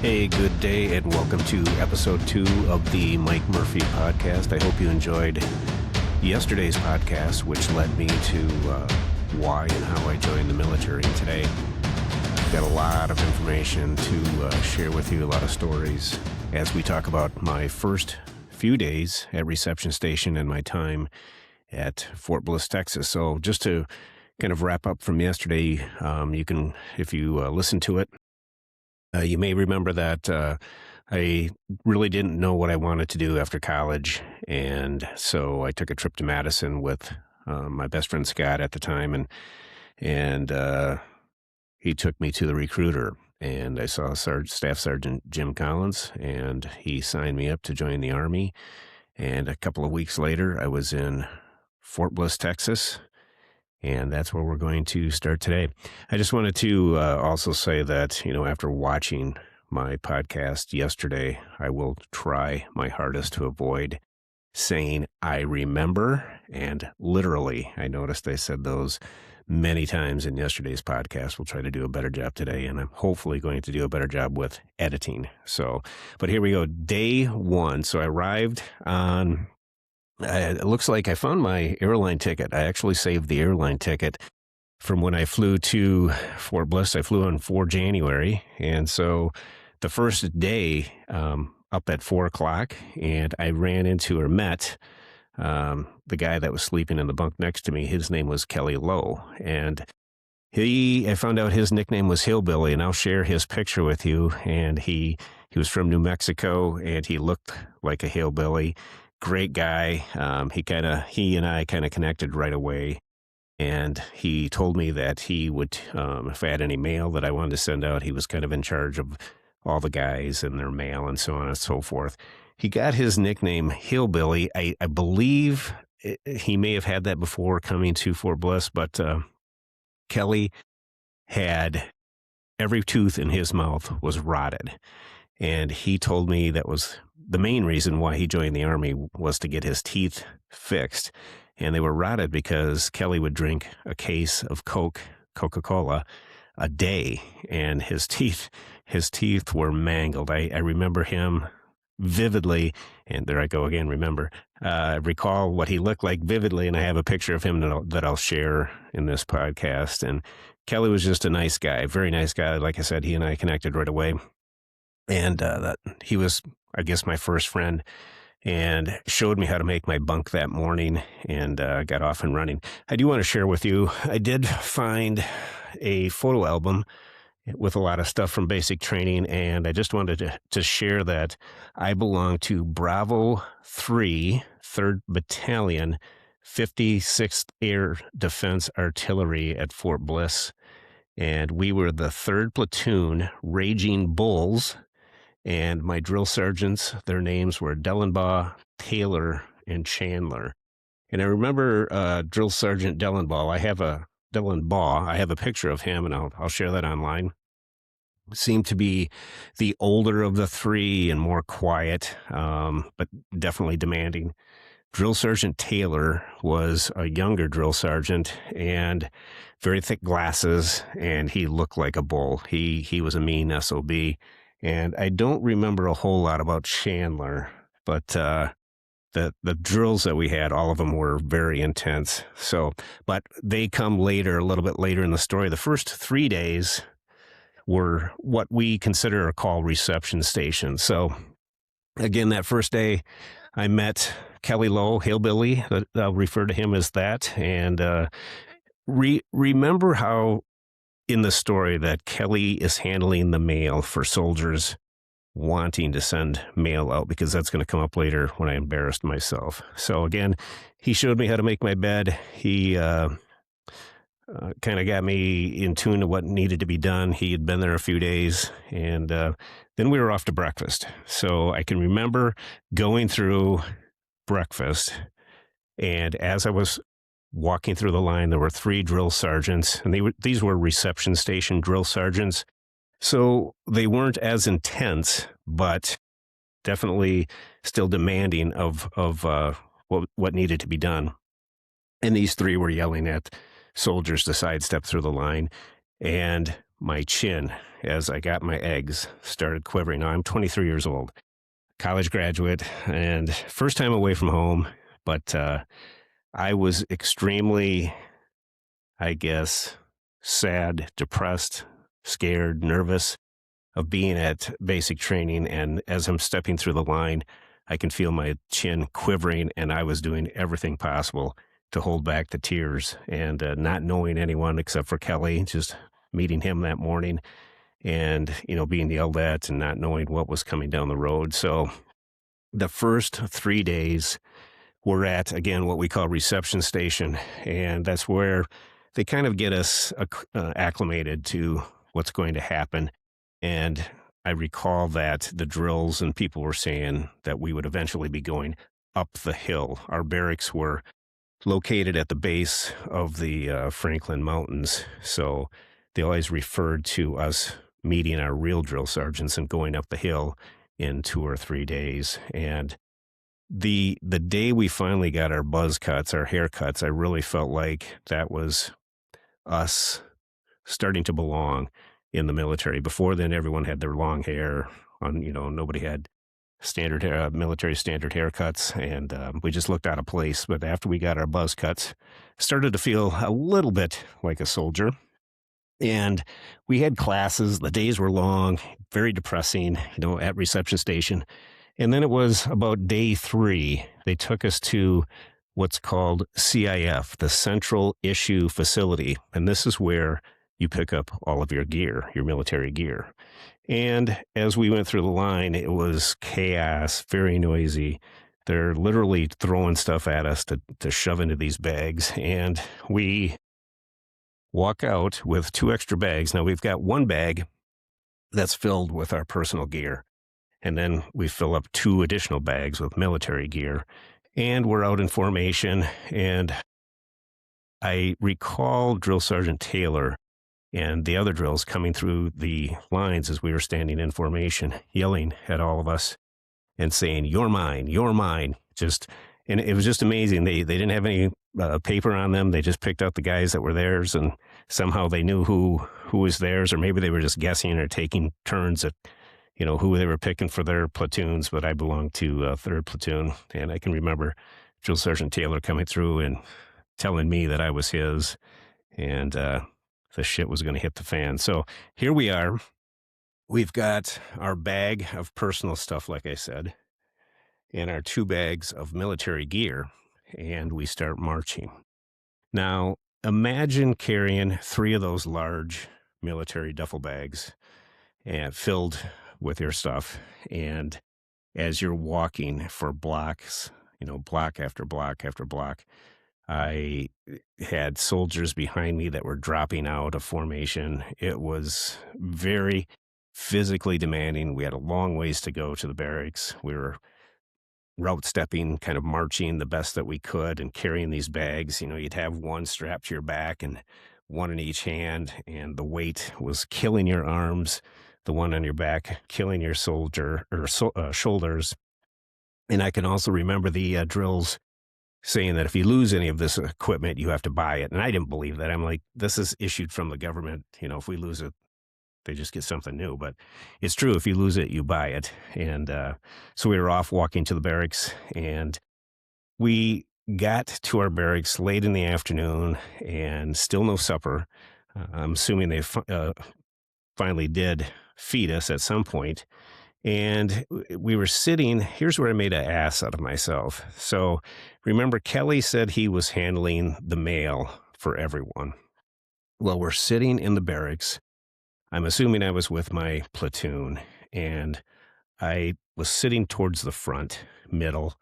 Hey, good day, and welcome to episode 2 of the Mike Murphy podcast. I hope you enjoyed yesterday's podcast, which led me to why and how I joined the military. And today, I've got a lot of information to share with you, a lot of stories, as we talk about my first few days at reception station and my time at Fort Bliss, Texas. So just to kind of wrap up from yesterday, you can, if you listen to it, you may remember that I really didn't know what I wanted to do after college, and so I took a trip to Madison with my best friend Scott at the time, and he took me to the recruiter, and I saw Staff Sergeant Jim Collins, and he signed me up to join the Army, and a couple of weeks later, I was in Fort Bliss, Texas. And that's where we're going to start today. I just wanted to also say that, after watching my podcast yesterday, I will try my hardest to avoid saying I remember. And literally, I noticed I said those many times in yesterday's podcast. We'll try to do a better job today. And I'm hopefully going to do a better job with editing. But here we go. Day 1. So I arrived on... it looks like I found my airline ticket. I actually saved the airline ticket from when I flew to Fort Bliss. I flew on 4 January. And so the first day up at 4 o'clock, and I ran into or met the guy that was sleeping in the bunk next to me. His name was Kelly Lowe. And I found out his nickname was Hillbilly, and I'll share his picture with you. And he was from New Mexico, and he looked like a hillbilly. Great guy. He and I kind of connected right away. And he told me that he would, if I had any mail that I wanted to send out, he was kind of in charge of all the guys and their mail and so on and so forth. He got his nickname Hillbilly. I believe he may have had that before coming to Fort Bliss, but Kelly had every tooth in his mouth was rotted. And he told me that was the main reason why he joined the Army was to get his teeth fixed. And they were rotted because Kelly would drink a case of Coca-Cola a day, and his teeth were mangled. I remember him vividly, and there I go again, recall what he looked like vividly, and I have a picture of him that I'll share in this podcast. And Kelly was just a nice guy, very nice guy. Like I said, he and I connected right away. And that he was, I guess, my first friend, and showed me how to make my bunk that morning, and got off and running. I do want to share with you, I did find a photo album with a lot of stuff from basic training, and I just wanted to share that I belong to Bravo 3, 3rd Battalion, 56th Air Defense Artillery at Fort Bliss, and we were the 3rd Platoon, Raging Bulls. And my drill sergeants, their names were Dellenbaugh, Taylor, and Chandler. And I remember Drill Sergeant Dellenbaugh. I have a picture of him, and I'll share that online. Seemed to be the older of the 3 and more quiet, but definitely demanding. Drill Sergeant Taylor was a younger drill sergeant and very thick glasses, and he looked like a bull. He was a mean SOB. And I don't remember a whole lot about Chandler, but the drills that we had, all of them were very intense. But they come later, a little bit later in the story. The first 3 days were what we consider or call reception stations. So again, that first day, I met Kelly Lowe, Hillbilly. I'll refer to him as that. And remember how in the story that Kelly is handling the mail for soldiers wanting to send mail out, because that's going to come up later when I embarrassed myself. So again, he showed me how to make my bed. He kind of got me in tune to what needed to be done. He had been there a few days, and then we were off to breakfast. So I can remember going through breakfast, and as I was walking through the line, there were 3 drill sergeants, and these were reception station drill sergeants. So they weren't as intense, but definitely still demanding of what needed to be done. And these 3 were yelling at soldiers to sidestep through the line. And my chin, as I got my eggs, started quivering. Now, I'm 23 years old, college graduate, and first time away from home, but I was extremely, I guess, sad, depressed, scared, nervous of being at basic training. And as I'm stepping through the line, I can feel my chin quivering, and I was doing everything possible to hold back the tears and not knowing anyone except for Kelly, just meeting him that morning and, being yelled at and not knowing what was coming down the road. So the first 3 days we're at, again, what we call reception station. And that's where they kind of get us acclimated to what's going to happen. And I recall that the drills and people were saying that we would eventually be going up the hill. Our barracks were located at the base of the Franklin Mountains. So they always referred to us meeting our real drill sergeants and going up the hill in 2 or 3 days. And the day we finally got our buzz cuts, our haircuts, I really felt like that was us starting to belong in the military. Before then, everyone had their long hair on, nobody had standard military standard haircuts, and we just looked out of place. But after we got our buzz cuts, started to feel a little bit like a soldier. And we had classes. The days were long, very depressing, at reception station. And then it was about day 3, they took us to what's called CIF, the Central Issue Facility. And this is where you pick up all of your gear, your military gear. And as we went through the line, it was chaos, very noisy. They're literally throwing stuff at us to shove into these bags. And we walk out with 2 extra bags. Now, we've got 1 bag that's filled with our personal gear. And then we fill up 2 additional bags with military gear. And we're out in formation. And I recall Drill Sergeant Taylor and the other drills coming through the lines as we were standing in formation, yelling at all of us and saying, "You're mine, you're mine." And it was just amazing. They didn't have any paper on them. They just picked out the guys that were theirs, and somehow they knew who was theirs, or maybe they were just guessing or taking turns at, who they were picking for their platoons. But I belonged to 3rd Platoon, and I can remember Drill Sergeant Taylor coming through and telling me that I was his, and the shit was going to hit the fan. So here we are. We've got our bag of personal stuff, like I said, and our 2 bags of military gear, and we start marching. Now, imagine carrying 3 of those large military duffel bags and filled with your stuff. And as you're walking for blocks, block after block after block, I had soldiers behind me that were dropping out of formation. It was very physically demanding. We had a long ways to go to the barracks. We were route stepping, kind of marching the best that we could and carrying these bags. You'd have 1 strapped to your back and 1 in each hand, and the weight was killing your arms, the one on your back killing your shoulders. And I can also remember the drills saying that if you lose any of this equipment, you have to buy it. And I didn't believe that. I'm like, this is issued from the government. If we lose it, they just get something new. But it's true. If you lose it, you buy it. And so we were off walking to the barracks, and we got to our barracks late in the afternoon and still no supper. I'm assuming they finally did feed us at some point. And we were sitting, here's where I made an ass out of myself. So remember, Kelly said he was handling the mail for everyone. Well, we're sitting in the barracks. I'm assuming I was with my platoon, and I was sitting towards the front, middle,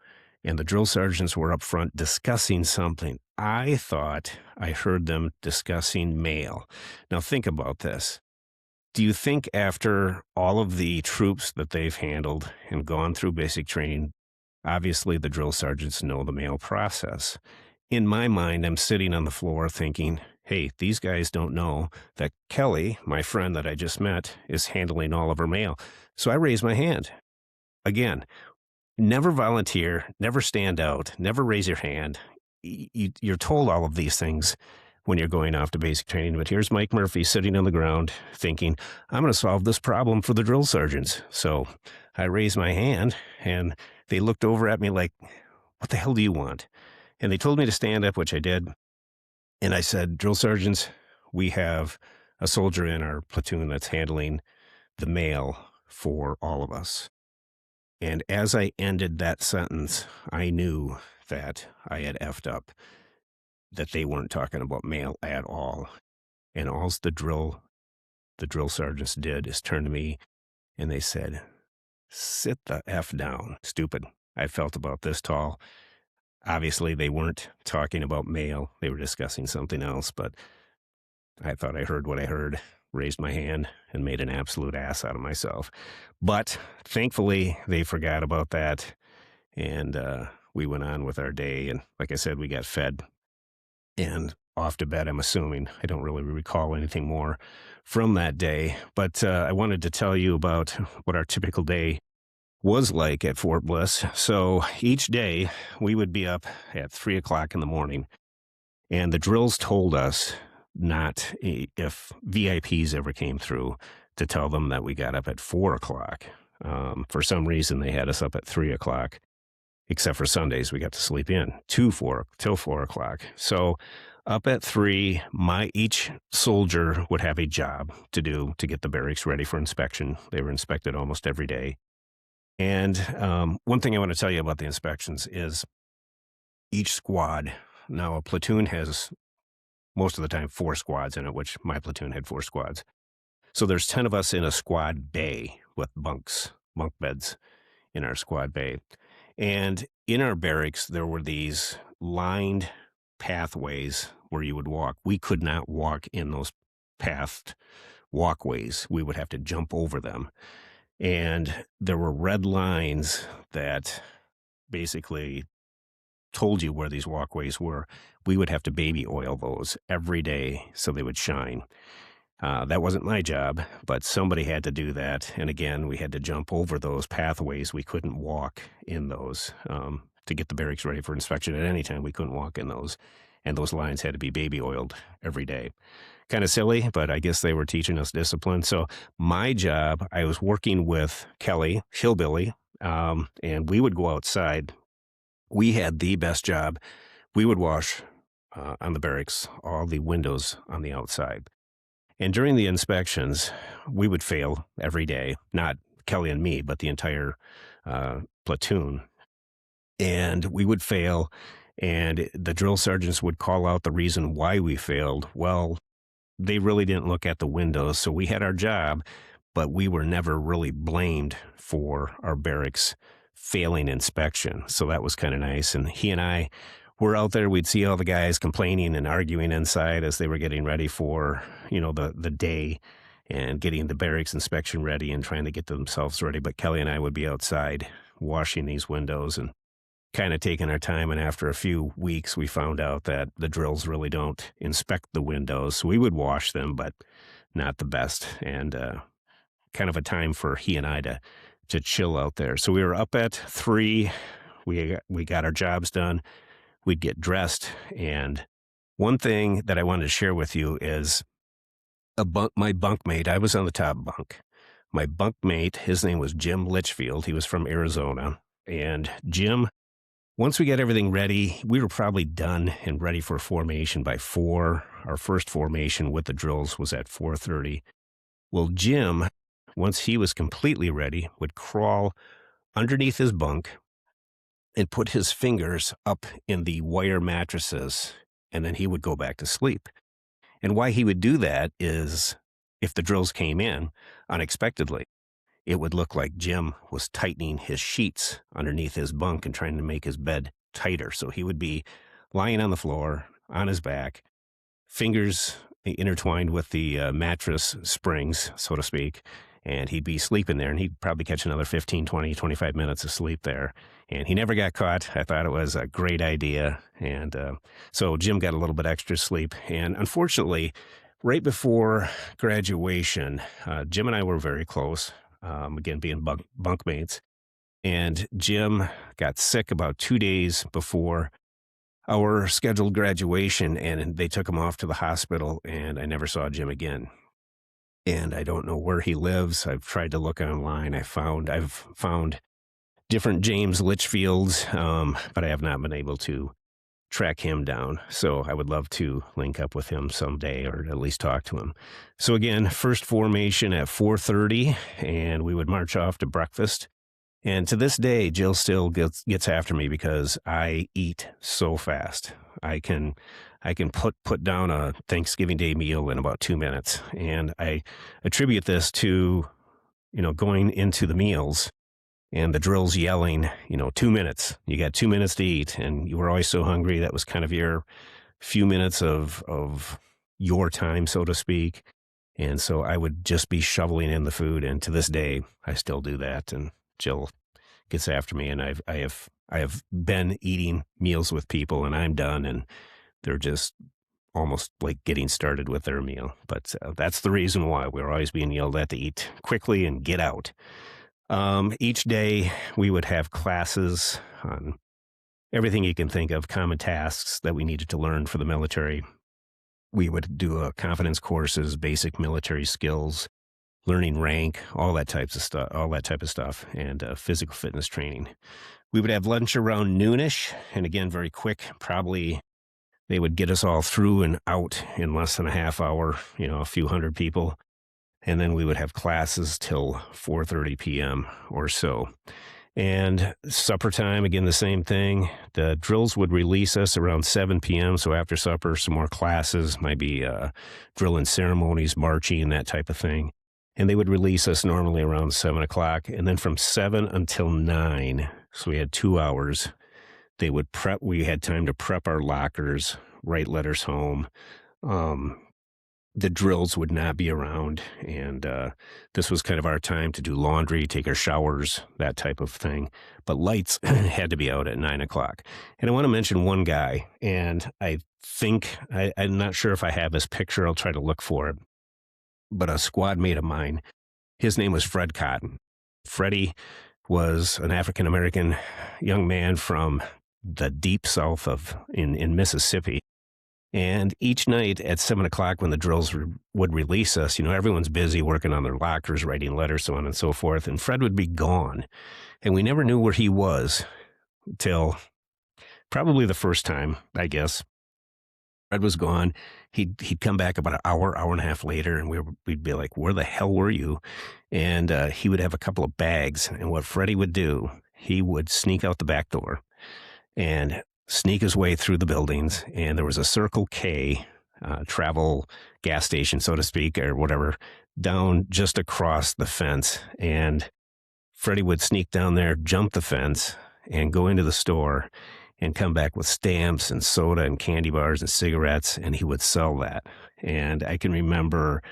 and the drill sergeants were up front discussing something. I thought I heard them discussing mail. Now think about this. Do you think after all of the troops that they've handled and gone through basic training, obviously the drill sergeants know the mail process? In my mind, I'm sitting on the floor thinking, hey, these guys don't know that Kelly, my friend that I just met, is handling all of her mail. So I raise my hand. Again, never volunteer, never stand out, never raise your hand. You're told all of these things when you're going off to basic training. But here's Mike Murphy sitting on the ground thinking, I'm going to solve this problem for the drill sergeants. So I raised my hand, and they looked over at me like, what the hell do you want? And they told me to stand up, which I did. And I said, drill sergeants, we have a soldier in our platoon that's handling the mail for all of us. And as I ended that sentence, I knew that I had effed up, that they weren't talking about mail at all. And all the drill sergeants did is turn to me and they said, sit the F down, stupid. I felt about this tall. Obviously, they weren't talking about mail. They were discussing something else, but I thought I heard what I heard, raised my hand, and made an absolute ass out of myself. But thankfully, they forgot about that, and we went on with our day. And like I said, we got fed and off to bed, I'm assuming. I don't really recall anything more from that day. But I wanted to tell you about what our typical day was like at Fort Bliss. So each day, we would be up at 3 o'clock in the morning, and the drills told us not, if VIPs ever came through, to tell them that we got up at 4 o'clock. For some reason, they had us up at 3 o'clock, except for Sundays. We got to sleep in till 4 o'clock. So up at 3, each soldier would have a job to do to get the barracks ready for inspection. They were inspected almost every day. And one thing I want to tell you about the inspections is each squad, now a platoon has most of the time 4 squads in it, which my platoon had 4 squads. So there's 10 of us in a squad bay with bunk beds in our squad bay. And in our barracks, there were these lined pathways where you would walk. We could not walk in those pathed walkways. We would have to jump over them. And there were red lines that basically told you where these walkways were. We would have to baby oil those every day so they would shine. That wasn't my job, but somebody had to do that. And again, we had to jump over those pathways. We couldn't walk in those to get the barracks ready for inspection at any time. We couldn't walk in those. And those lines had to be baby oiled every day. Kind of silly, but I guess they were teaching us discipline. So my job, I was working with Kelly, Hillbilly, and we would go outside. We had the best job. We would wash on the barracks all the windows on the outside. And during the inspections, we would fail every day, not Kelly and me, but the entire platoon. And we would fail, and the drill sergeants would call out the reason why we failed. Well, they really didn't look at the windows, so we had our job, but we were never really blamed for our barracks failing inspection. So that was kind of nice. And he and I were out there. We'd see all the guys complaining and arguing inside as they were getting ready for, the day and getting the barracks inspection ready and trying to get themselves ready. But Kelly and I would be outside washing these windows and kind of taking our time. And after a few weeks, we found out that the drills really don't inspect the windows. So we would wash them, but not the best. And kind of a time for he and I to chill out there. So we were up at 3. We got our jobs done. We'd get dressed. And one thing that I wanted to share with you is my bunkmate. I was on the top bunk. My bunkmate, his name was Jim Litchfield. He was from Arizona. And Jim, once we got everything ready, we were probably done and ready for formation by 4. Our first formation with the drills was at 4:30. Well, Jim, once he was completely ready, would crawl underneath his bunk and put his fingers up in the wire mattresses, and then he would go back to sleep. And why he would do that is if the drills came in unexpectedly, it would look like Jim was tightening his sheets underneath his bunk and trying to make his bed tighter. So he would be lying on the floor, on his back, fingers intertwined with the mattress springs, so to speak, and he'd be sleeping there, and he'd probably catch another 15, 20, 25 minutes of sleep there. And he never got caught. I thought it was a great idea. And so Jim got a little bit extra sleep. And unfortunately, right before graduation, Jim and I were very close, again, being bunkmates. And Jim got sick about 2 days before our scheduled graduation, and they took him off to the hospital, and I never saw Jim again. And I don't know where he lives. I've tried to look online. I've found different James Litchfields, but I have not been able to track him down. So I would love to link up with him someday, or at least talk to him. So again, first formation at 4:30, and we would march off to breakfast. And to this day, Jill still gets after me because I eat so fast. I can put down a Thanksgiving Day meal in about 2 minutes, and I attribute this to going into the meals and the drills yelling, 2 minutes. You got 2 minutes to eat, and you were always so hungry. That was kind of your few minutes of your time, so to speak. And so I would just be shoveling in the food, and to this day, I still do that. And Jill gets after me, and I have been eating meals with people, and I'm done, and they're just almost like getting started with their meal. But that's the reason why we're always being yelled at to eat quickly and get out. Each day we would have classes on everything you can think of, common tasks that we needed to learn for the military. We would do confidence courses, basic military skills, learning rank, all that type of stuff, and physical fitness training. We would have lunch around noonish, and again, very quick. Probably they would get us all through and out in less than a half hour, a few hundred people. And then we would have classes till 4:30 p.m. or so. And supper time, again, the same thing. The drills would release us around 7 p.m. So after supper, some more classes, might be drill and ceremonies, marching, that type of thing. And they would release us normally around 7 o'clock. And then from 7 until 9, so we had 2 hours, they would prep. We had time to prep our lockers, write letters home. The drills would not be around, and this was kind of our time to do laundry, take our showers, that type of thing. But lights had to be out at 9 o'clock. And I want to mention one guy, and I think, I'm not sure if I have his picture. I'll try to look for it. But a squad mate of mine, his name was Fred Cotton. Freddie was an African-American young man from the deep south in Mississippi. And each night at 7 o'clock when the drills would release us, everyone's busy working on their lockers, writing letters, so on and so forth. And Fred would be gone. And we never knew where he was till probably the first time, I guess. Fred was gone. He'd come back about an hour and a half later, and we'd be like, where the hell were you? And he would have a couple of bags. And what Freddie would do, he would sneak out the back door and sneak his way through the buildings, and there was a Circle K travel gas station, so to speak, or whatever, down just across the fence. And Freddie would sneak down there, jump the fence, and go into the store and come back with stamps and soda and candy bars and cigarettes, and he would sell that. And I can remember,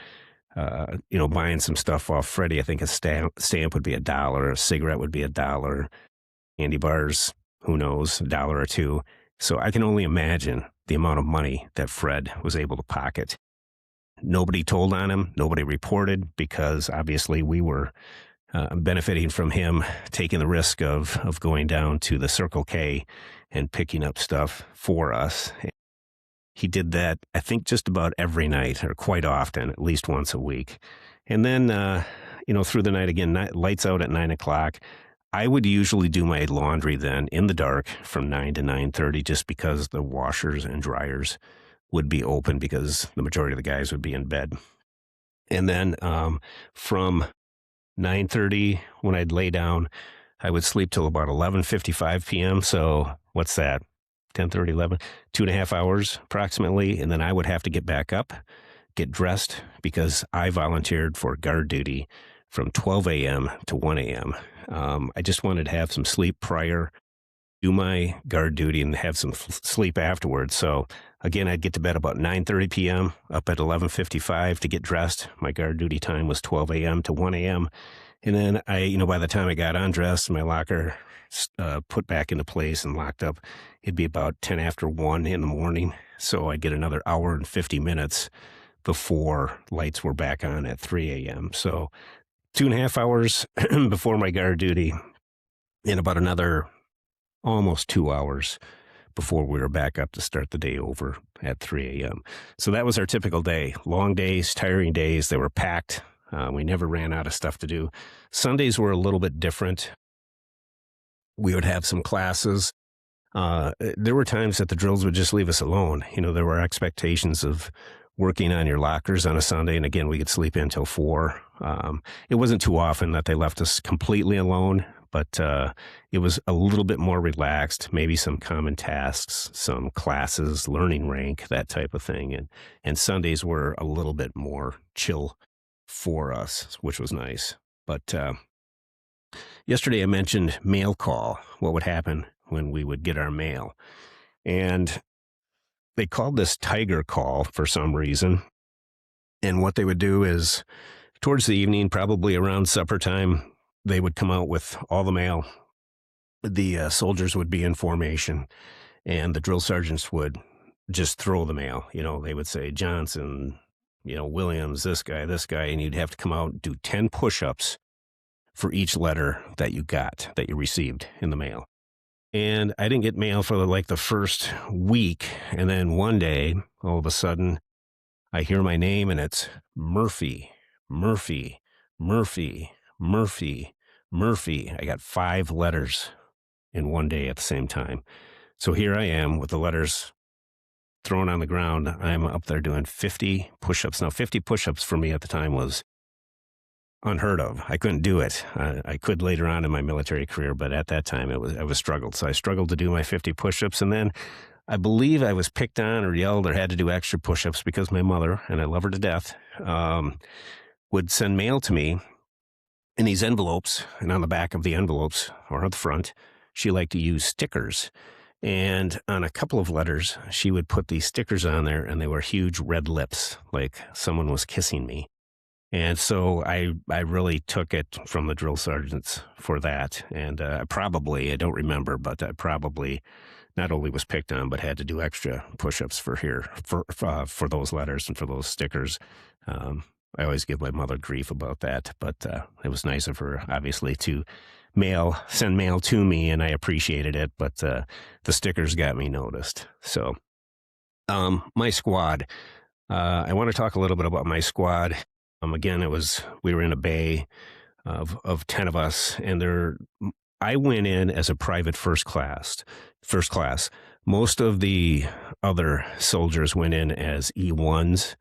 buying some stuff off Freddie. I think a stamp would be $1, a cigarette would be $1, candy bars, who knows, $1 or $2. So I can only imagine the amount of money that Fred was able to pocket. Nobody told on him. Nobody reported, because obviously we were benefiting from him taking the risk of going down to the Circle K and picking up stuff for us. He did that, I think, just about every night, or quite often, at least once a week. And then, through the night again, lights out at 9 o'clock. I would usually do my laundry then in the dark from 9 to 9:30, just because the washers and dryers would be open, because the majority of the guys would be in bed. And then from 9:30, when I'd lay down, I would sleep till about 11:55 p.m. So what's that? 10:30, 11, 2.5 hours approximately. And then I would have to get back up, get dressed, because I volunteered for guard duty from 12 a.m. to 1 a.m. I just wanted to have some sleep prior, do my guard duty, and have some sleep afterwards. So again, I'd get to bed about 9:30 p.m., up at 11:55 to get dressed. My guard duty time was 12 a.m. to 1 a.m. And then by the time I got undressed, my locker put back into place and locked up, it'd be about 10 after 1 in the morning. So I'd get another hour and 50 minutes before lights were back on at 3 a.m. So 2.5 hours before my guard duty, and about another almost 2 hours before we were back up to start the day over at 3 a.m. So that was our typical day. Long days, tiring days. They were packed. We never ran out of stuff to do. Sundays were a little bit different. We would have some classes. There were times that the drills would just leave us alone. There were expectations of working on your lockers on a Sunday, and again, we could sleep in till 4. It wasn't too often that they left us completely alone, but it was a little bit more relaxed, maybe some common tasks, some classes, learning rank, that type of thing. And Sundays were a little bit more chill for us, which was nice. But yesterday I mentioned mail call, what would happen when we would get our mail. And they called this tiger call for some reason. And what they would do is towards the evening, probably around supper time, they would come out with all the mail. The soldiers would be in formation, and the drill sergeants would just throw the mail. They would say, Johnson, Williams, this guy, and you'd have to come out and do 10 push-ups for each letter that you received in the mail. And I didn't get mail for like the first week. And then one day, all of a sudden, I hear my name and it's Murphy, Murphy, Murphy, Murphy, Murphy. I got 5 letters in one day at the same time. So here I am with the letters thrown on the ground. I'm up there doing 50 push-ups. Now, 50 push-ups for me at the time was unheard of. I couldn't do it. I could later on in my military career, but at that time I was struggled. So I struggled to do my 50 push-ups, and then I believe I was picked on or yelled or had to do extra push-ups because my mother, and I love her to death, would send mail to me in these envelopes, and on the back of the envelopes or on the front, she liked to use stickers. And on a couple of letters, she would put these stickers on there, and they were huge red lips, like someone was kissing me. And so I really took it from the drill sergeants for that. And I don't remember, but I probably not only was picked on, but had to do extra push-ups for those letters and for those stickers. I always give my mother grief about that, but it was nice of her, obviously, to send mail to me, and I appreciated it, but the stickers got me noticed. So my squad, I want to talk a little bit about my squad. Again, we were in a bay of 10 of us, and I went in as a private first class. Most of the other soldiers went in as E1s.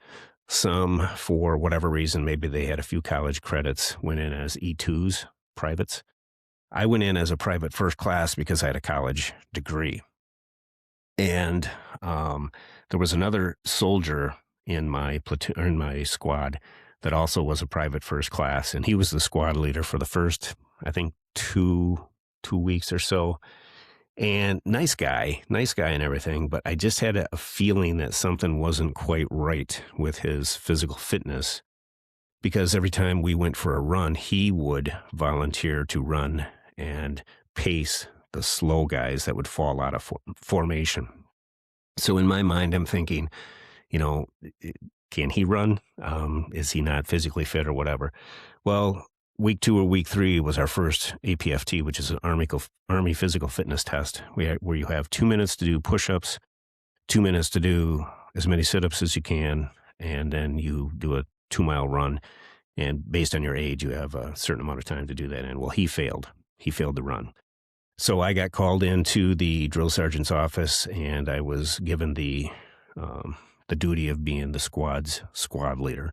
Some, for whatever reason, maybe they had a few college credits, went in as E2s, privates. I went in as a private first class because I had a college degree. And there was another soldier in my platoon, or in my squad, that also was a private first class, and he was the squad leader for the first, I think, two weeks or so. And nice guy and everything, but I just had a feeling that something wasn't quite right with his physical fitness, because every time we went for a run, he would volunteer to run and pace the slow guys that would fall out of formation. So in my mind, I'm thinking, can he run? Is he not physically fit or whatever? Well, week 2 or week 3 was our first APFT, which is an Army physical fitness test, where you have 2 minutes to do push-ups, 2 minutes to do as many sit-ups as you can, and then you do a 2-mile run. And based on your age, you have a certain amount of time to do that in. Well, he failed. He failed to run. So I got called into the drill sergeant's office, and I was given the duty of being the squad leader,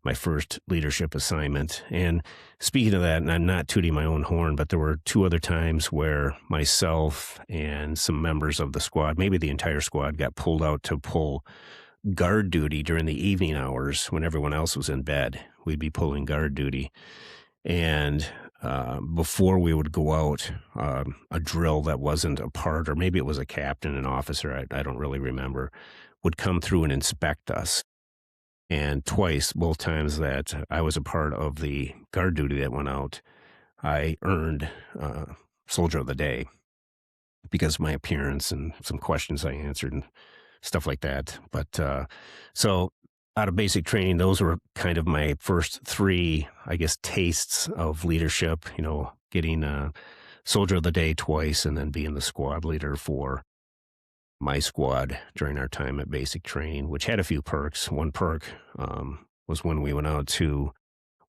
my first leadership assignment. And speaking of that, and I'm not tooting my own horn, but there were 2 other times where myself and some members of the squad, maybe the entire squad, got pulled out to pull guard duty during the evening hours when everyone else was in bed. We'd be pulling guard duty. And before we would go out, a drill that wasn't a part, or maybe it was a captain, an officer, I don't really remember, would come through and inspect us. And both times that I was a part of the guard duty that went out, I earned Soldier of the Day because of my appearance and some questions I answered and stuff like that. But so out of basic training, those were kind of my first 3, I guess, tastes of leadership, getting Soldier of the Day twice and then being the squad leader for my squad during our time at basic training, which had a few perks. One perk was when we went out to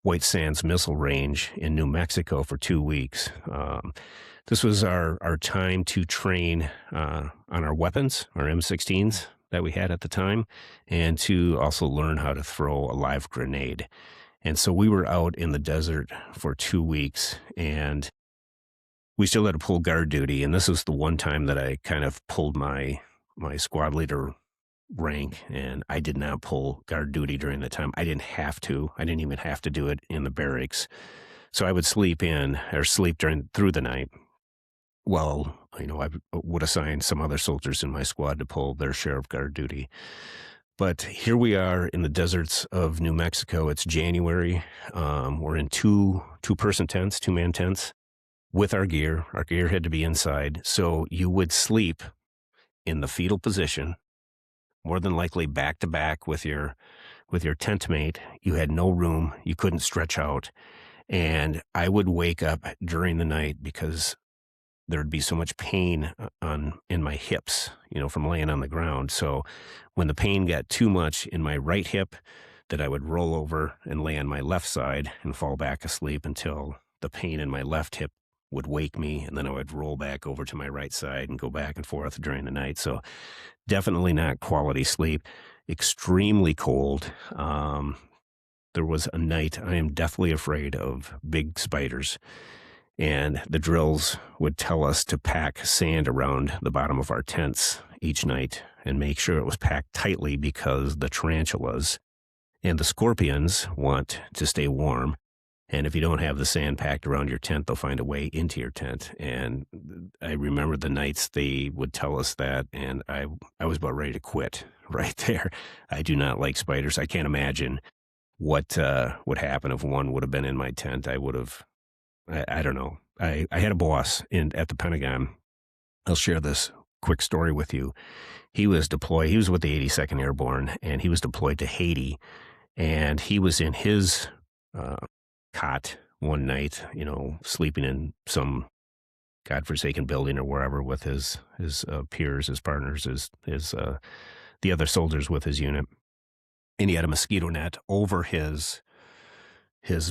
White Sands Missile Range in New Mexico for 2 weeks. This was our time to train on our weapons, our M16s that we had at the time, and to also learn how to throw a live grenade. And so we were out in the desert for 2 weeks, and we still had to pull guard duty. And this was the one time that I kind of pulled my squad leader rank, and I did not pull guard duty during the time. I didn't have to. I didn't even have to do it in the barracks. So I would sleep through the night. Well, I would assign some other soldiers in my squad to pull their share of guard duty. But here we are in the deserts of New Mexico. It's January. We're in two-person tents, two-man tents with our gear. Our gear had to be inside. So you would sleep in the fetal position, more than likely back to back with your tent mate. You had no room. You couldn't stretch out. And I would wake up during the night because there'd be so much pain in my hips, from laying on the ground. So when the pain got too much in my right hip, that I would roll over and lay on my left side and fall back asleep until the pain in my left hip would wake me, and then I would roll back over to my right side and go back and forth during the night. So definitely not quality sleep. Extremely cold. There was a night, I am deathly afraid of big spiders. And the drills would tell us to pack sand around the bottom of our tents each night and make sure it was packed tightly because the tarantulas and the scorpions want to stay warm. And if you don't have the sand packed around your tent, they'll find a way into your tent. And I remember the nights they would tell us that, and I was about ready to quit right there. I do not like spiders. I can't imagine what would happen if one would have been in my tent. I don't know. I had a boss at the Pentagon. I'll share this quick story with you. He was deployed. He was with the 82nd Airborne, and he was deployed to Haiti. And he was in his cot one night, sleeping in some godforsaken building or wherever with his peers, his partners, the other soldiers with his unit. And he had a mosquito net over his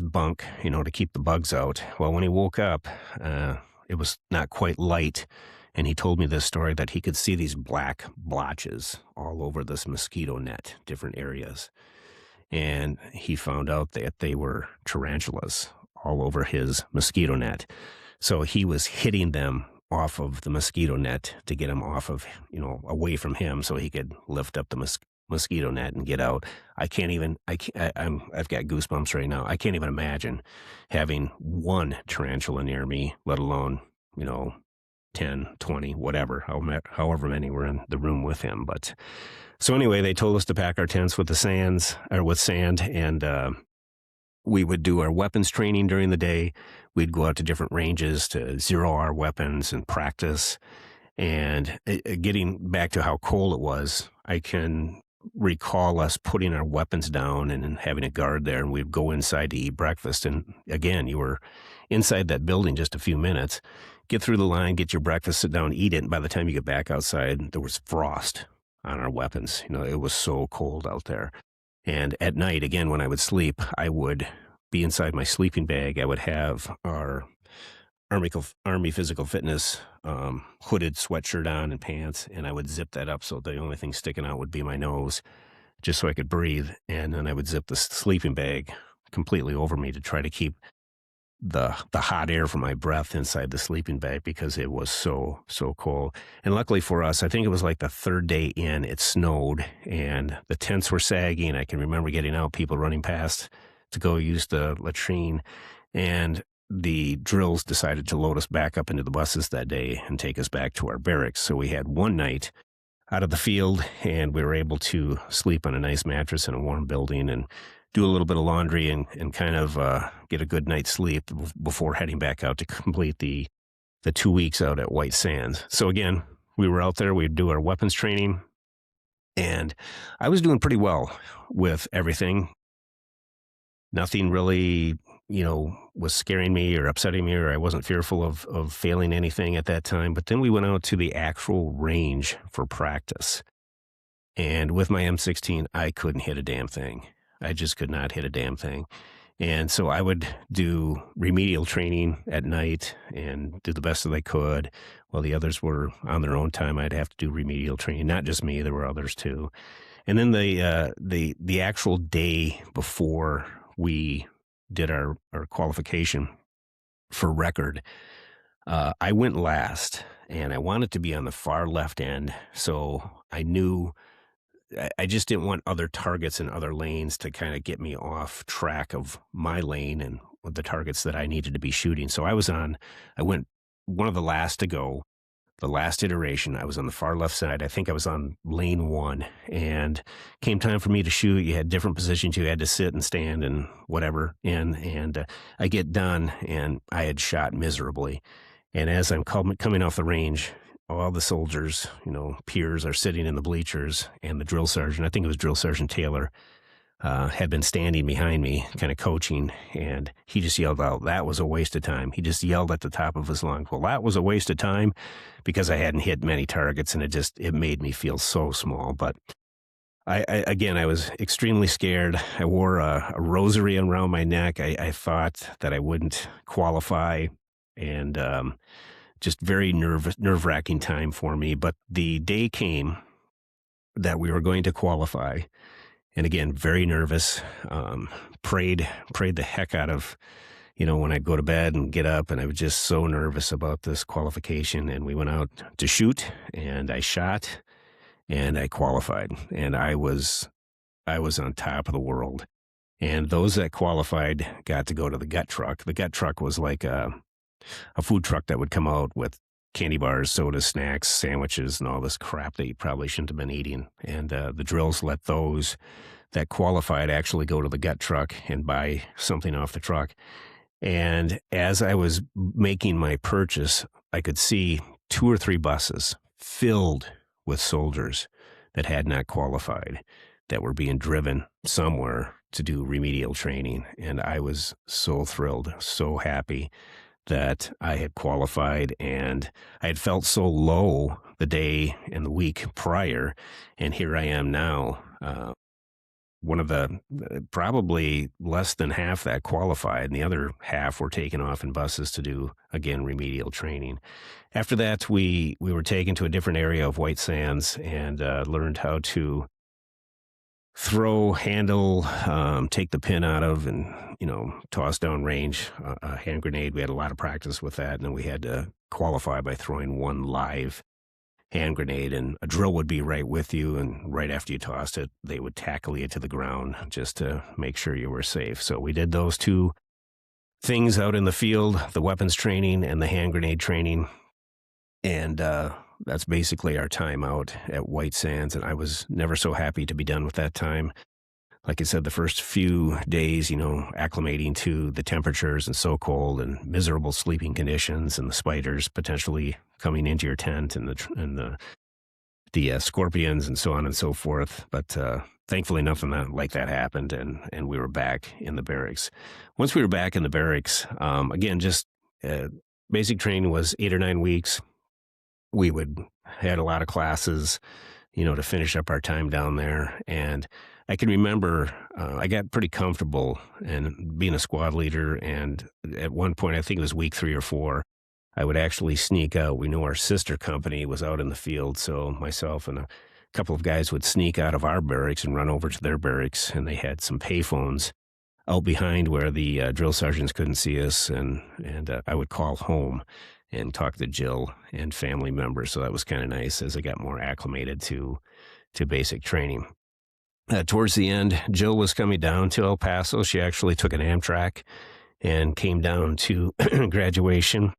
bunk, to keep the bugs out. Well, when he woke up, it was not quite light, and he told me this story that he could see these black blotches all over this mosquito net, different areas. And he found out that they were tarantulas all over his mosquito net. So he was hitting them off of the mosquito net to get them off of, away from him so he could lift up the mosquito net and get out. I've got goosebumps right now. I can't even imagine having one tarantula near me, let alone, 10, 20, whatever, however many were in the room with him. But so anyway, they told us to pack our tents with sand, and we would do our weapons training during the day. We'd go out to different ranges to zero our weapons and practice. And getting back to how cold it was, I can recall us putting our weapons down and having a guard there, and we'd go inside to eat breakfast. And again, you were inside that building just a few minutes, get through the line, get your breakfast, sit down, eat it. And by the time you get back outside, there was frost on our weapons. It was so cold out there. And at night, again, when I would sleep, I would be inside my sleeping bag. I would have our Army Physical Fitness hooded sweatshirt on and pants, and I would zip that up so the only thing sticking out would be my nose, just so I could breathe. And then I would zip the sleeping bag completely over me to try to keep the hot air from my breath inside the sleeping bag because it was so cold. And luckily for us, I think it was like the third day in, it snowed and the tents were sagging. I can remember getting out, people running past to go use the latrine, and the drills decided to load us back up into the buses that day and take us back to our barracks. So we had one night out of the field, and we were able to sleep on a nice mattress in a warm building and do a little bit of laundry and kind of get a good night's sleep before heading back out to complete the 2 weeks out at White Sands. So again, we were out there, we'd do our weapons training, and I was doing pretty well with everything. Nothing really was scaring me or upsetting me, or I wasn't fearful of failing anything at that time. But then we went out to the actual range for practice. And with my M16, I couldn't hit a damn thing. I just could not hit a damn thing. And so I would do remedial training at night and do the best that I could while the others were on their own time. I'd have to do remedial training, not just me, there were others too. And then the actual day before we did our qualification for record, I went last, and I wanted to be on the far left end. So I knew I just didn't want other targets in other lanes to kind of get me off track of my lane and the targets that I needed to be shooting. So I went one of the last to go, the last iteration. I was on the far left side. I think I was on lane 1, and came time for me to shoot. You had different positions. You had to sit and stand and whatever. And I get done, and I had shot miserably. And as I'm coming off the range, all the soldiers, peers are sitting in the bleachers, and the drill sergeant, I think it was Drill Sergeant Taylor, had been standing behind me, kind of coaching, and he just yelled out, "That was a waste of time." He just yelled at the top of his lungs, "Well, that was a waste of time," because I hadn't hit many targets, and it made me feel so small. But I was extremely scared. I wore a rosary around my neck. I thought that I wouldn't qualify, and just very nerve-wracking time for me. But the day came that we were going to qualify. And again, very nervous, prayed the heck out of, when I'd go to bed and get up, and I was just so nervous about this qualification. And we went out to shoot, and I shot, and I qualified, and I was on top of the world. And those that qualified got to go to the gut truck. The gut truck was like a food truck that would come out with candy bars, sodas, snacks, sandwiches, and all this crap that you probably shouldn't have been eating. And the drills let those that qualified actually go to the gut truck and buy something off the truck. And as I was making my purchase, I could see 2 or 3 buses filled with soldiers that had not qualified, that were being driven somewhere to do remedial training. And I was so thrilled, so happy that I had qualified, and I had felt so low the day and the week prior, and here I am now, one of the probably less than half that qualified, and the other half were taken off in buses to do, again, remedial training. After that, we were taken to a different area of White Sands and learned how to throw, handle, take the pin out of, and, toss down range a hand grenade. We had a lot of practice with that, and then we had to qualify by throwing one live hand grenade, and a drill would be right with you, and right after you tossed it, they would tackle you to the ground just to make sure you were safe. So we did those 2 things out in the field, the weapons training and the hand grenade training, and that's basically our time out at White Sands, and I was never so happy to be done with that time. Like I said, the first few days, acclimating to the temperatures and so cold and miserable sleeping conditions, and the spiders potentially coming into your tent, and the scorpions and so on and so forth. But thankfully, nothing like that happened, and we were back in the barracks. Once we were back in the barracks, again, just basic training was 8 or 9 weeks. We had a lot of classes, to finish up our time down there. And I can remember I got pretty comfortable and being a squad leader. And at one point, I think it was week 3 or 4, I would actually sneak out. We knew our sister company was out in the field. So myself and a couple of guys would sneak out of our barracks and run over to their barracks. And they had some payphones out behind where the drill sergeants couldn't see us. And I would call home and talk to Jill and family members. So that was kind of nice as I got more acclimated to basic training. Towards the end, Jill was coming down to El Paso. She actually took an Amtrak and came down to graduation.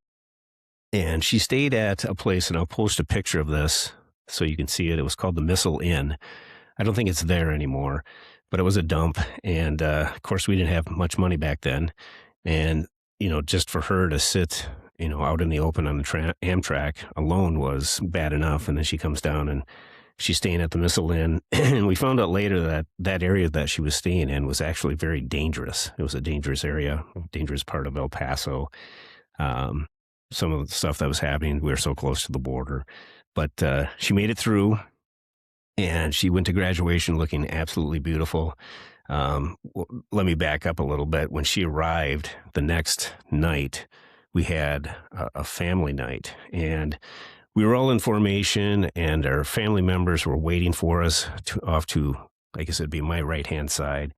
And she stayed at a place, and I'll post a picture of this so you can see it. It was called the Missile Inn. I don't think it's there anymore, but it was a dump. And of course, we didn't have much money back then. And, just for her to sit out in the open on the Amtrak alone was bad enough. And then she comes down and she's staying at the Missile Inn. And we found out later that that area that she was staying in was actually very dangerous. It was a dangerous area, a dangerous part of El Paso. Um, some of the stuff that was happening, we were so close to the border. But she made it through, and she went to graduation looking absolutely beautiful. Let me back up a little bit. When she arrived the next night, we had a family night, and we were all in formation, and our family members were waiting for us off to, I guess it'd be my right-hand side.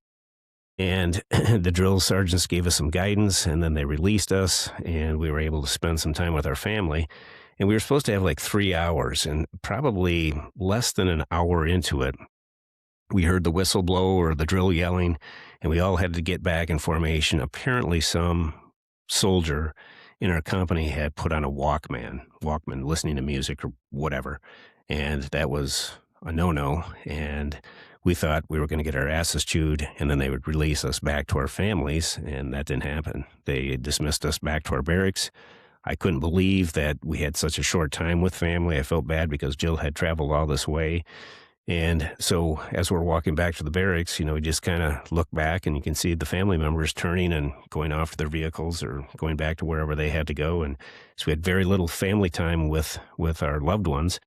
And the drill sergeants gave us some guidance, and then they released us, and we were able to spend some time with our family. And we were supposed to have like 3 hours, and probably less than an hour into it, we heard the whistle blow or the drill yelling, and we all had to get back in formation. Apparently, some soldier in our company had put on a Walkman, listening to music or whatever. And that was a no-no. And we thought we were going to get our asses chewed, and then they would release us back to our families, and that didn't happen. They dismissed us back to our barracks. I couldn't believe that we had such a short time with family. I felt bad because Jill had traveled all this way. And so as we're walking back to the barracks, we just kind of look back, and you can see the family members turning and going off to their vehicles or going back to wherever they had to go. And so we had very little family time with our loved ones.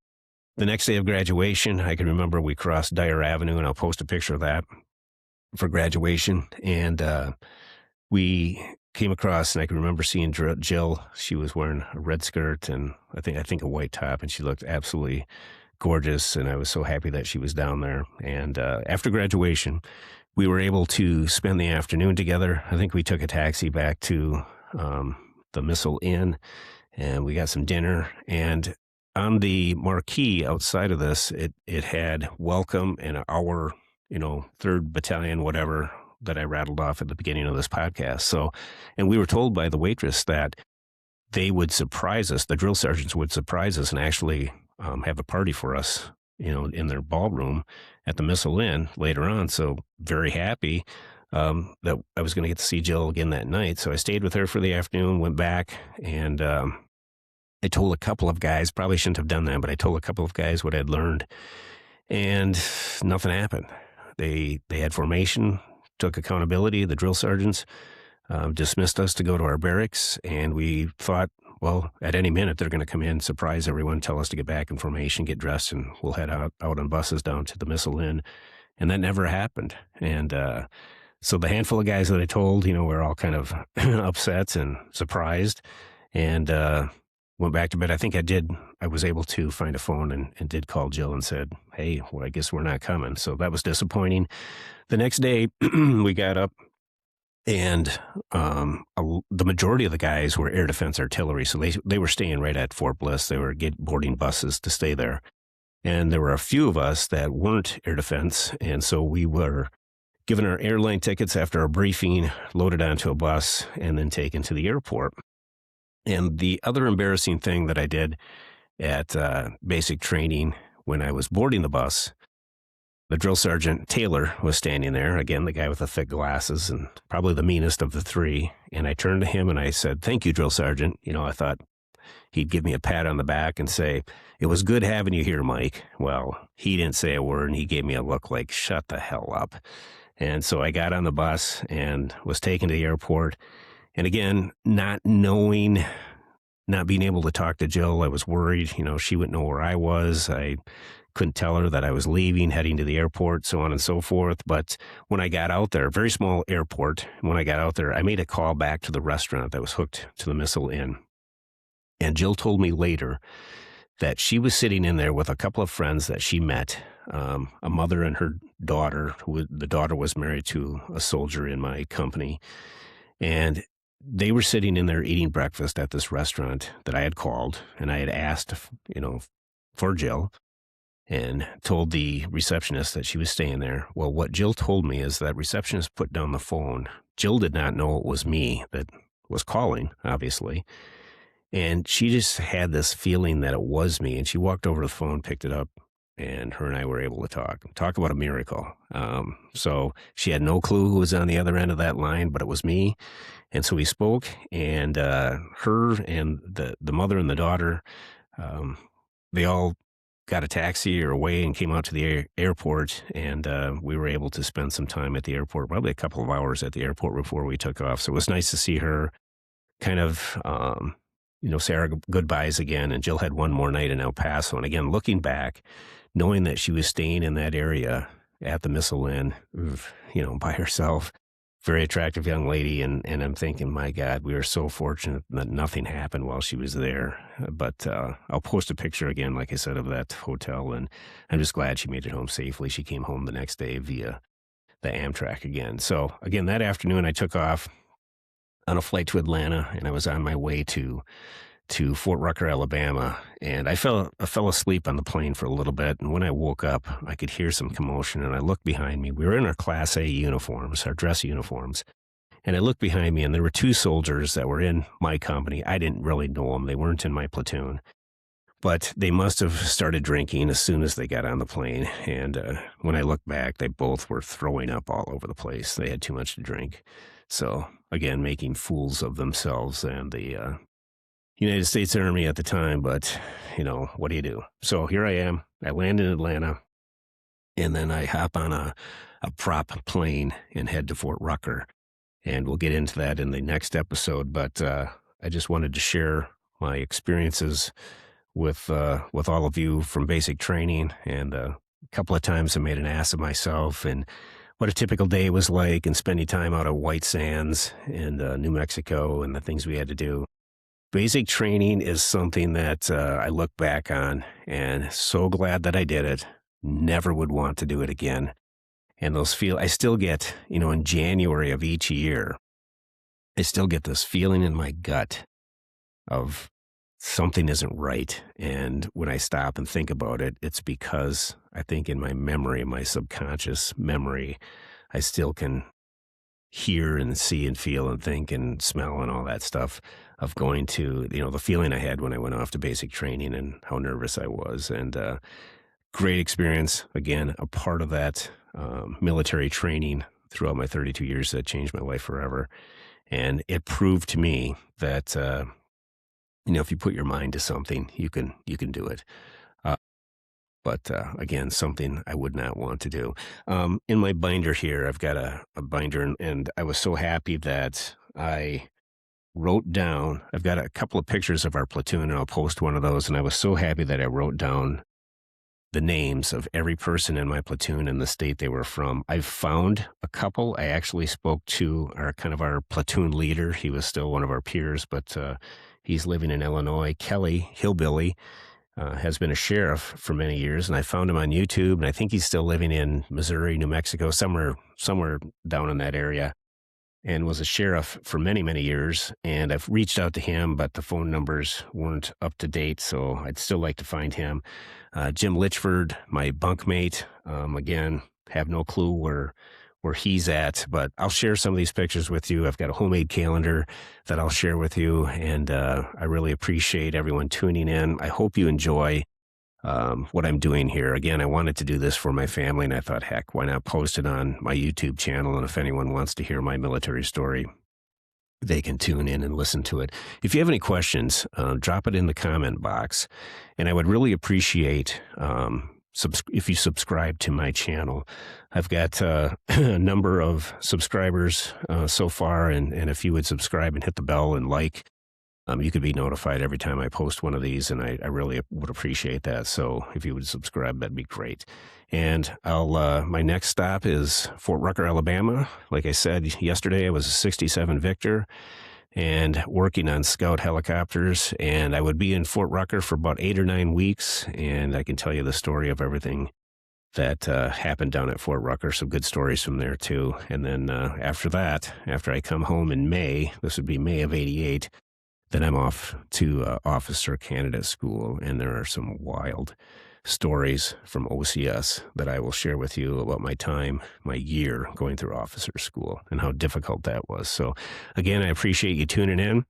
The next day of graduation, I can remember we crossed Dyer Avenue, and I'll post a picture of that for graduation. And we came across, and I can remember seeing Jill. She was wearing a red skirt and I think a white top, and she looked absolutely gorgeous, and I was so happy that she was down there. And after graduation, we were able to spend the afternoon together. I think we took a taxi back to the Missile Inn, and we got some dinner. And on the marquee outside of this, it had welcome and our 3rd Battalion, whatever, that I rattled off at the beginning of this podcast. So, and we were told by the waitress that they would surprise us, the drill sergeants would surprise us and actually have a party for us, in their ballroom at the Missile Inn later on. So very happy that I was going to get to see Jill again that night. So I stayed with her for the afternoon, went back, and I told a couple of guys, probably shouldn't have done that, but I told a couple of guys what I'd learned, and nothing happened. They had formation, took accountability. The drill sergeants dismissed us to go to our barracks, and we thought, well, at any minute, they're going to come in, surprise everyone, tell us to get back in formation, get dressed, and we'll head out on buses down to the Missile Inn. And that never happened. And so the handful of guys that I told, were all kind of upset and surprised, and went back to bed. I think I was able to find a phone and did call Jill and said, hey, well, I guess we're not coming. So that was disappointing. The next day, we got up, and the majority of the guys were air defense artillery, so they were staying right at Fort Bliss. They were boarding buses to stay there. And there were a few of us that weren't air defense, and so we were given our airline tickets after our briefing, loaded onto a bus, and then taken to the airport. And the other embarrassing thing that I did at basic training, when I was boarding the bus, the drill sergeant, Taylor, was standing there, again, the guy with the thick glasses and probably the meanest of the three. And I turned to him and I said, thank you, drill sergeant. I thought he'd give me a pat on the back and say, it was good having you here, Mike. Well, he didn't say a word, and he gave me a look like, shut the hell up. And so I got on the bus and was taken to the airport. And again, not being able to talk to Jill, I was worried, she wouldn't know where I was. I couldn't tell her that I was leaving, heading to the airport, so on and so forth. But when I got out there, very small airport, when I got out there, I made a call back to the restaurant that was hooked to the Missile Inn. And Jill told me later that she was sitting in there with a couple of friends that she met, a mother and her daughter. The daughter was married to a soldier in my company. And they were sitting in there eating breakfast at this restaurant that I had called, and I had asked, for Jill, and told the receptionist that she was staying there. Well, what Jill told me is that receptionist put down the phone. Jill did not know it was me that was calling, obviously. And she just had this feeling that it was me. And she walked over to the phone, picked it up, and her and I were able to talk about a miracle. So she had no clue who was on the other end of that line, but it was me. And so we spoke, and her and the mother and the daughter, they all got a taxi or away and came out to the airport, and we were able to spend some time at the airport, probably a couple of hours at the airport before we took off. So it was nice to see her kind of, say our goodbyes again. And Jill had one more night in El Paso. And again, looking back, knowing that she was staying in that area at the Missile Inn, by herself, very attractive young lady. And I'm thinking, my God, we were so fortunate that nothing happened while she was there. But I'll post a picture again, like I said, of that hotel. And I'm just glad she made it home safely. She came home the next day via the Amtrak again. So again, that afternoon I took off on a flight to Atlanta, and I was on my way to Fort Rucker, Alabama, and I fell asleep on the plane for a little bit. And when I woke up, I could hear some commotion, and I looked behind me. We were in our Class A uniforms, our dress uniforms, and I looked behind me, and there were two soldiers that were in my company. I didn't really know them; they weren't in my platoon, but they must have started drinking as soon as they got on the plane. And when I looked back, they both were throwing up all over the place. They had too much to drink. So again, making fools of themselves and the United States Army at the time. But, what do you do? So here I am. I land in Atlanta, and then I hop on a prop plane and head to Fort Rucker. And we'll get into that in the next episode. But I just wanted to share my experiences with all of you from basic training. And a couple of times I made an ass of myself, and what a typical day was like, and spending time out at White Sands and New Mexico and the things we had to do. Basic training is something that I look back on and so glad that I did it. Never would want to do it again. And I still get, in January of each year, I still get this feeling in my gut of something isn't right. And when I stop and think about it, it's because I think in my memory, my subconscious memory, I still can hear and see and feel and think and smell and all that stuff of going to, the feeling I had when I went off to basic training and how nervous I was. And great experience. Again, a part of that military training throughout my 32 years that changed my life forever. And it proved to me that, if you put your mind to something, you can do it. But again, something I would not want to do. In my binder here, I've got a binder, and I was so happy that I wrote down, I've got a couple of pictures of our platoon, and I'll post one of those. And I was so happy that I wrote down the names of every person in my platoon and the state they were from. I've found a couple. I actually spoke to our platoon leader. He was still one of our peers, but he's living in Illinois. Kelly Hillbilly has been a sheriff for many years, and I found him on YouTube, and I think he's still living in Missouri, New Mexico, somewhere down in that area, and was a sheriff for many, many years. And I've reached out to him, but the phone numbers weren't up to date, so I'd still like to find him. Jim Litchford, my bunkmate, again, have no clue where he's at, but I'll share some of these pictures with you. I've got a homemade calendar that I'll share with you, and I really appreciate everyone tuning in. I hope you enjoy what I'm doing here. Again, I wanted to do this for my family, and I thought, heck, why not post it on my YouTube channel? And if anyone wants to hear my military story, they can tune in and listen to it. If you have any questions, drop it in the comment box, and I would really appreciate if you subscribe to my channel. I've got a number of subscribers so far, and if you would subscribe and hit the bell and like, you could be notified every time I post one of these, and I really would appreciate that. So if you would subscribe, that'd be great. And my next stop is Fort Rucker, Alabama. Like I said yesterday, I was a 67 Victor and working on scout helicopters, and I would be in Fort Rucker for about 8 or 9 weeks, and I can tell you the story of everything that happened down at Fort Rucker. Some good stories from there too. And then after that, after I come home in May, this would be May of '88, then I'm off to Officer Candidate School, and there are some wild stories from OCS that I will share with you about my year going through officer school and how difficult that was. So again, I appreciate you tuning in.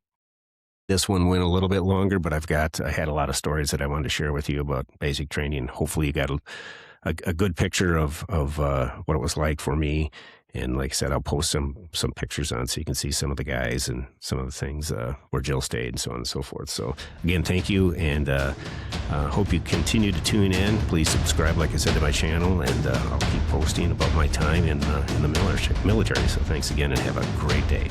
This one went a little bit longer, but I had a lot of stories that I wanted to share with you about basic training. Hopefully you got a good picture of what it was like for me And like I said, I'll post some pictures on so you can see some of the guys and some of the things where Jill stayed and so on and so forth. So again, thank you, and hope you continue to tune in. Please subscribe, like I said, to my channel, and I'll keep posting about my time in the military. So thanks again, and have a great day.